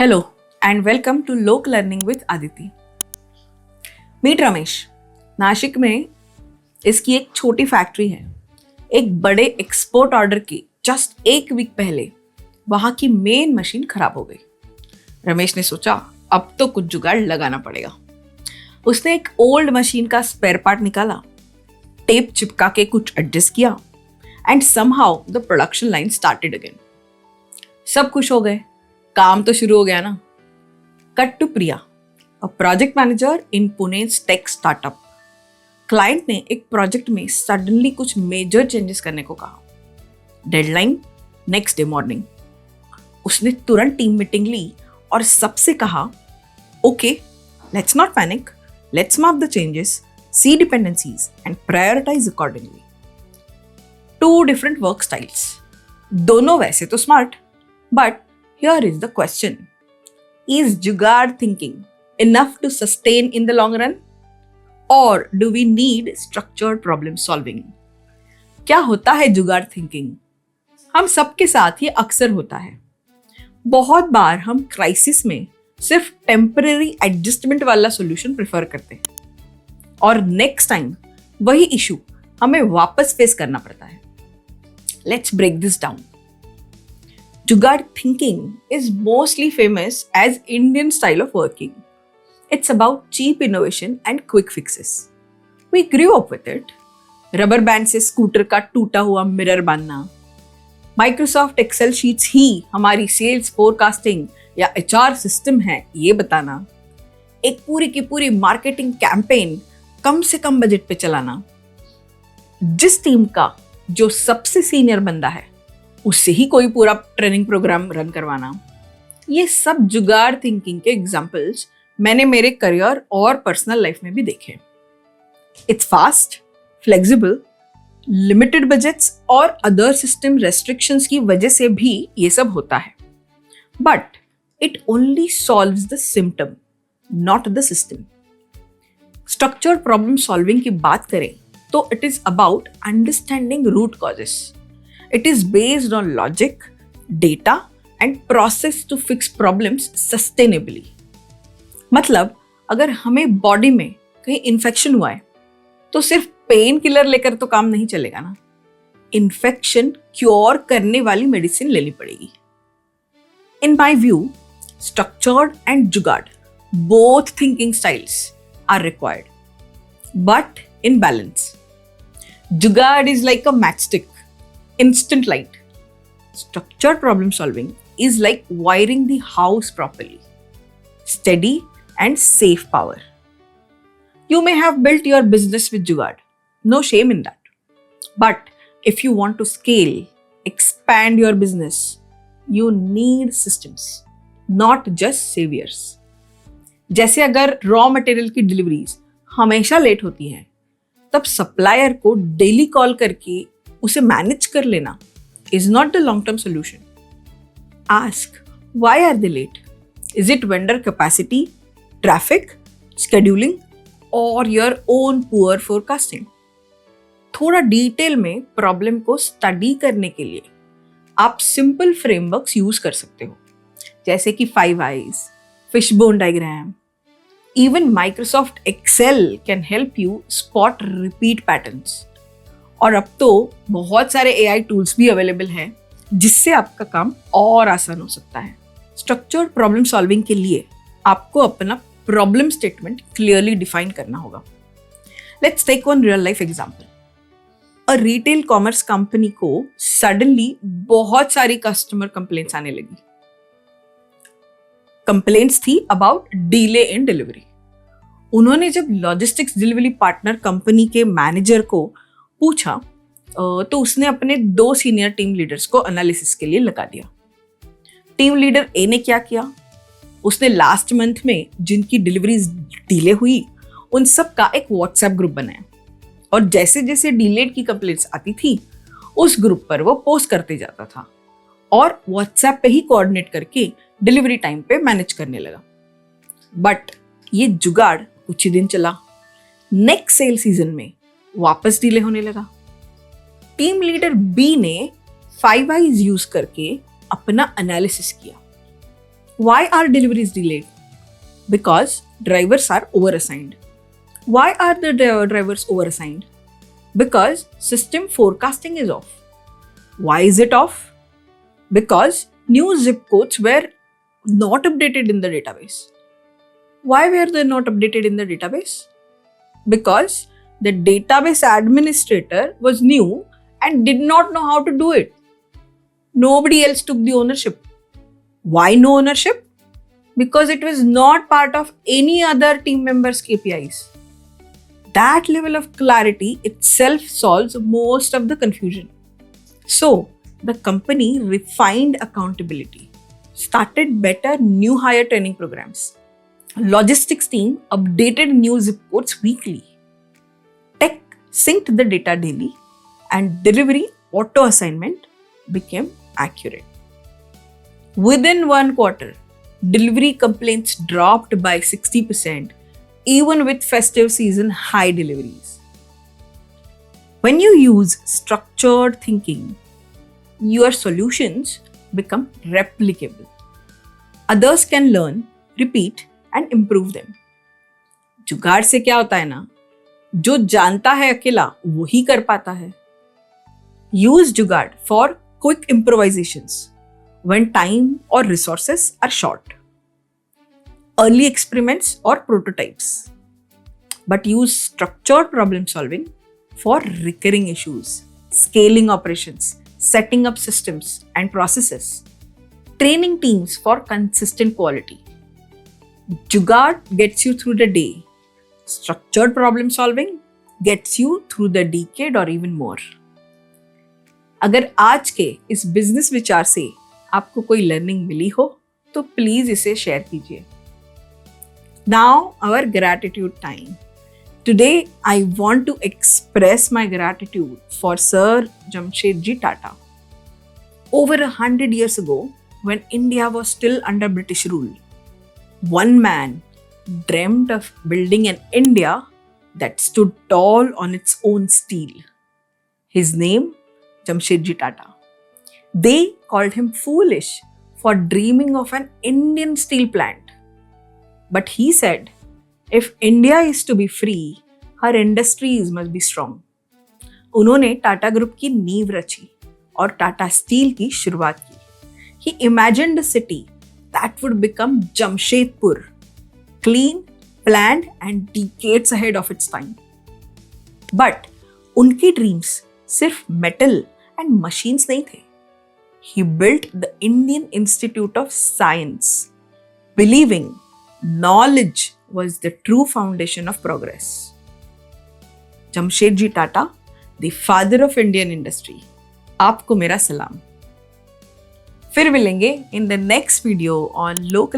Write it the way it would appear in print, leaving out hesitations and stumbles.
Hello and welcome to Lok learning with Aditi. Meet Ramesh. Nashik में इसकी एक छोटी फैक्ट्री है। एक बड़े एक्सपोर्ट ऑर्डर के जस्ट एक वीक पहले वहां की मेन मशीन खराब हो गई। रमेश ने सोचा अब तो कुछ जुगाड़ लगाना पड़ेगा। उसने एक ओल्ड मशीन का स्पेयर पार्ट निकाला, टेप चिपका के कुछ एडजस्ट किया and somehow the production line started again. सब खुश हो गए, काम तो शुरू हो गया ना। Cut to Priya, a project manager in Pune's tech startup. Client ने एक प्रोजेक्ट में सडनली कुछ मेजर चेंजेस करने को कहा। Deadline next day morning. उसने तुरंत टीम मीटिंग ली और सबसे कहा, okay let's not panic, let's map the changes, see dependencies and prioritise accordingly. 2 different work styles, दोनों वैसे तो smart, but here is the question. Is jugaad thinking enough to sustain in the long run? Or do we need structured problem solving? क्या होता है जुगाड़ thinking? हम सबके साथ ये अक्सर होता है। बहुत बार हम क्राइसिस में सिर्फ टेम्परेरी एडजस्टमेंट वाला सॉल्यूशन प्रेफर करते हैं और नेक्स्ट टाइम वही इशू हमें वापस फेस करना पड़ता है। Let's break this down. Jugaad thinking is mostly famous as Indian style of working. It's about cheap innovation and quick fixes. We grew up with it. Rubber band से scooter का टूटा हुआ mirror बांधना, Microsoft Excel sheets ही हमारी sales forecasting या HR system है ये बताना, एक पूरी की पूरी मार्केटिंग कैंपेन कम से कम बजट पे चलाना, जिस टीम का जो सबसे सीनियर बंदा है उससे ही कोई पूरा ट्रेनिंग प्रोग्राम रन करवाना। ये सब जुगाड़ थिंकिंग के एग्जाम्पल्स मैंने मेरे करियर और पर्सनल लाइफ में भी देखे। It's fast, flexible, limited budgets और अदर सिस्टम रेस्ट्रिक्शंस की वजह से भी ये सब होता है, but it only solves the symptom, not the system. Structured problem solving की बात करें तो it is about understanding root causes. It is based on logic, data and process to fix problems sustainably. मतलब अगर हमें बॉडी में कहीं infection हुआ है तो सिर्फ पेन किलर लेकर तो काम नहीं चलेगा ना, इन्फेक्शन क्योर करने वाली मेडिसिन लेनी पड़ेगी. In my view, structured and जुगाड़ both thinking styles are required, but in balance. जुगाड़ is like a matchstick, instant light. Structured problem solving is like wiring the house properly. Steady and safe power. You may have built your business with jugaad. No shame in that. But if you want to scale, expand your business, you need systems, not just saviors. जैसे अगर raw material की deliveries हमेशा late होती हैं, तब supplier को daily call करके उसे मैनेज कर लेना is not the long-term solution. Ask, why are they late? Is it vendor capacity, traffic, scheduling, or your own poor forecasting? थोड़ा डिटेल में प्रॉब्लम को स्टडी करने के लिए आप सिंपल फ्रेमवर्क्स यूज कर सकते हो, जैसे कि 5 eyes, fishbone diagram. Even Microsoft Excel can help you spot repeat patterns. और अब तो बहुत सारे AI टूल्स भी अवेलेबल हैं जिससे आपका काम और आसान हो सकता है. स्ट्रक्चर्ड प्रॉब्लम सॉल्विंग के लिए आपको अपना प्रॉब्लम स्टेटमेंट क्लियरली डिफाइन करना होगा. Let's take one real life example. A retail commerce company को सडनली बहुत सारी कस्टमर कंप्लेंट्स आने लगी. कंप्लेंट्स थी अबाउट डिले इन डिलीवरी. उन्होंने जब लॉजिस्टिक्स डिलीवरी पार्टनर कंपनी के मैनेजर को पूछा तो उसने अपने 2 सीनियर टीम लीडर्स को एनालिसिस के लिए लगा दिया. टीम लीडर ए ने क्या किया, उसने लास्ट मंथ में जिनकी डिलीवरीज डिले हुई उन सब का एक व्हाट्सएप ग्रुप बनाया और जैसे जैसे डिलेड की कंप्लेंट्स आती थी उस ग्रुप पर वो पोस्ट करते जाता था और व्हाट्सएप पे ही कोऑर्डिनेट करके डिलीवरी टाइम पे मैनेज करने लगा. बट ये जुगाड़ कुछ ही दिन चला. नेक्स्ट सेल सीजन में वापस डिले होने लगा. टीम लीडर बी ने 5 eyes यूज करके अपना एनालिसिस किया. Why are deliveries delayed? Because drivers are overassigned. Why are the drivers overassigned? Because system forecasting is off. Why is it off? Because new zip codes were not updated in the database. Why were they not updated in the database? Because the database administrator was new and did not know how to do it. Nobody else took the ownership. Why no ownership? Because it was not part of any other team member's KPIs. That level of clarity itself solves most of the confusion. So, the company refined accountability, started better new hire training programs. Logistics team updated new zip codes weekly. Tech synced the data daily, and delivery auto assignment became accurate. Within 1 quarter, delivery complaints dropped by 60%, even with festive season high deliveries. When you use structured thinking, your solutions become replicable. Others can learn, repeat, and improve them. जुगाड़ से क्या होता है ना, जो जानता है अकेला वही कर पाता है. Use जुगाड़ for quick improvisations when time or resources are short. Early experiments or prototypes. But use structured problem solving for recurring issues, scaling operations, setting up systems and processes, training teams for consistent quality. Jugaad gets you through the day. Structured problem solving gets you through the decade or even more. अगर आज के इस business विचार से आपको कोई learning मिली हो तो प्लीज इसे शेयर कीजिए. Now our gratitude time. Today I want to express my gratitude for Sir Jamshedji Tata. Over 100 years ago, when India was still under British rule, one man dreamt of building an India that stood tall on its own steel. His name, Jamshedji Tata. They called him foolish for dreaming of an Indian steel plant. But he said, if India is to be free, her industries must be strong. उन्होंने Tata group की नींव रची और Tata steel की शुरुआत की. He imagined a city that would become Jamshedpur, clean, planned and decades ahead of its time. But उनके dreams सिर्फ मेटल एंड मशीन्स नहीं थे. He built the Indian Institute of Science, believing knowledge was the true foundation of progress. Jamshedji Tata, the father of Indian industry. आपको मेरा सलाम. फिर मिलेंगे in the next video on local